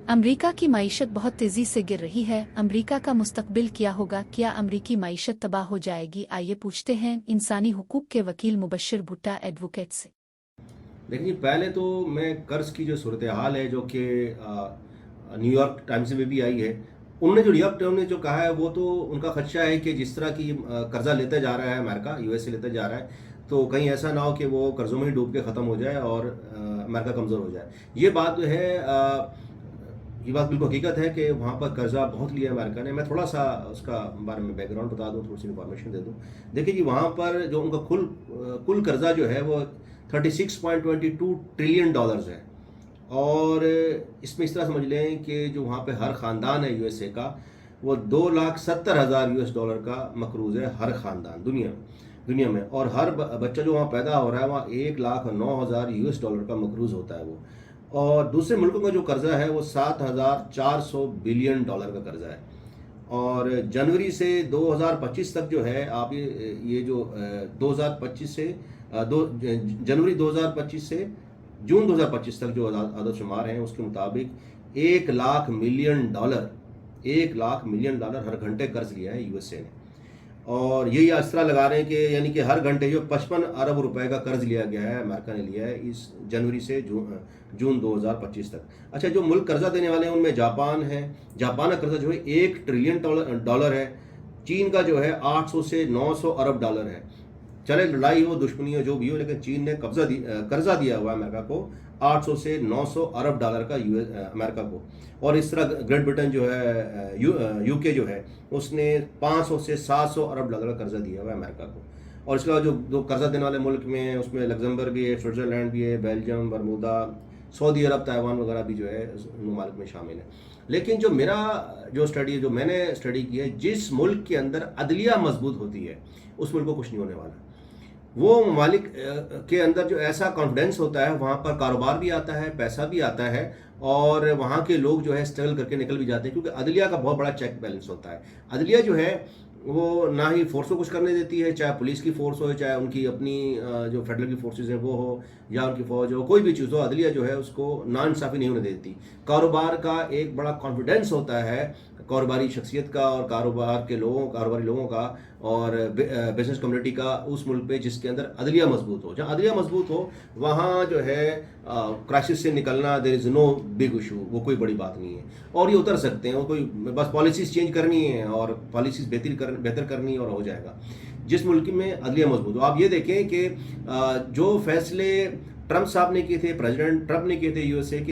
अमरीका की मईशत बहुत तेज़ी से गिर रही है। अमरीका का मुस्तकबिल क्या होगा? क्या अमरीकी मईशत तबाह हो जाएगी? आइए पूछते हैं इंसानी हुकूक के वकील मुबश्शिर भुट्टा एडवोकेट से। देखिए, पहले तो मैं कर्ज़ की जो सूरत हाल है जो कि न्यूयॉर्क टाइम्स में भी आई है, उन्होंने जो न्यूयॉर्क टाइम्स ने जो कहा है वो तो उनका खदशा है कि जिस तरह की कर्ज़ा लेते जा रहा है अमेरिका, यूएस से लेते जा रहा है, तो कहीं ऐसा ना हो कि वो कर्ज़ों में ही डूब के ख़त्म हो जाए और अमेरिका कमज़ोर हो जाए। ये बात जो है ये बात बिल्कुल हकीकत है कि वहाँ पर कर्ज़ा बहुत लिया अमेरिका ने। मैं थोड़ा-सा उसका बारे में बैकग्राउंड बता दूँ, थोड़ी-सी इन्फॉर्मेशन दे दूँ। देखिए जी, वहाँ पर जो उनका कुल कर्ज़ा जो है वो 36.22 ट्रिलियन डॉलर्स है। और इसमें इस तरह समझ लें कि जो वहाँ पे हर ख़ानदान है यूएसए का, वो 2,70,000 यूएस डॉलर का मकरूज़ है, हर ख़ानदान दुनिया में। और हर बच्चा जो वहाँ पैदा हो रहा है वहाँ 1,09,000 यूएस डॉलर का मकरूज़ होता है वो। और दूसरे मुल्कों का जो कर्ज़ा है वो 7,400 बिलियन डॉलर का कर्ज़ा है। और जनवरी से 2025 तक जो है, आप ये जो 2025 से जनवरी 2025 से जून 2025 तक जो आदत शुमार हैं उसके मुताबिक 1 लाख मिलियन डॉलर हर घंटे कर्ज लिया है यूएसए ने। और यही आसरा लगा रहे हैं कि यानी कि हर घंटे जो 55 अरब रुपए का कर्ज लिया गया है, अमेरिका ने लिया है इस जनवरी से जून 2025 तक। अच्छा, जो मुल्क कर्जा देने वाले हैं उनमें जापान है। जापान का कर्जा जो है 1 ट्रिलियन डॉलर है। चीन का जो है 800 से 900 अरब डॉलर है। चले लड़ाई हो, दुश्मनी हो, जो भी हो, लेकिन चीन ने कर्जा दिया हुआ है अमेरिका को 800 से 900 अरब डॉलर का अमेरिका को। और इस तरह ग्रेट ब्रिटेन जो है, यूके जो है, उसने 500 से 700 अरब डॉलर का कर्जा दिया हुआ है अमेरिका को। और इसके अलावा जो कर्जा देने वाले मुल्क में उसमें लग्जमबर्ग भी है, स्विट्ज़रलैंड भी है, बेल्जियम, बरमूदा, सऊदी अरब, ताइवान वगैरह भी जो है ममालिक में शामिल है। लेकिन जो मैंने स्टडी की है, जिस मुल्क के अंदर अदलिया मजबूत होती है उस मुल्क को कुछ नहीं होने वाला। वो ममालिक के अंदर जो ऐसा कॉन्फिडेंस होता है, वहाँ पर कारोबार भी आता है, पैसा भी आता है, और वहाँ के लोग जो है स्ट्रगल करके निकल भी जाते हैं, क्योंकि अदलिया का बहुत बड़ा चेक बैलेंस होता है। अदलिया जो है वो ना ही फोर्स को कुछ करने देती है, चाहे पुलिस की फोर्स हो, चाहे उनकी अपनी जो फेडरल की फोर्सेज है वो हो, या उनकी फौज हो, कोई भी चीज़ हो, अदलिया जो है उसको नाइंसाफ़ी नहीं होने देती। कारोबार का एक बड़ा कॉन्फिडेंस होता है, कारोबारी शख्सियत का और कारोबारी लोगों का और बिजनेस कम्युनिटी का उस मुल्क पे जिसके अंदर अदलिया मजबूत हो। जहाँ अदलिया मजबूत हो वहाँ जो है क्राइसिस से निकलना, there is no big issue, वो कोई बड़ी बात नहीं है। और ये उतर सकते हैं, कोई बस पॉलिसीज़ चेंज करनी है और पॉलिसीज़ बेहतर करनी है और हो जाएगा। जिस मुल्क में अदलिया मजबूत हो, आप ये देखें कि जो फैसले ट्रंप साहब ने किए थे, प्रेसिडेंट ट्रंप ने किए थे यूएसए के,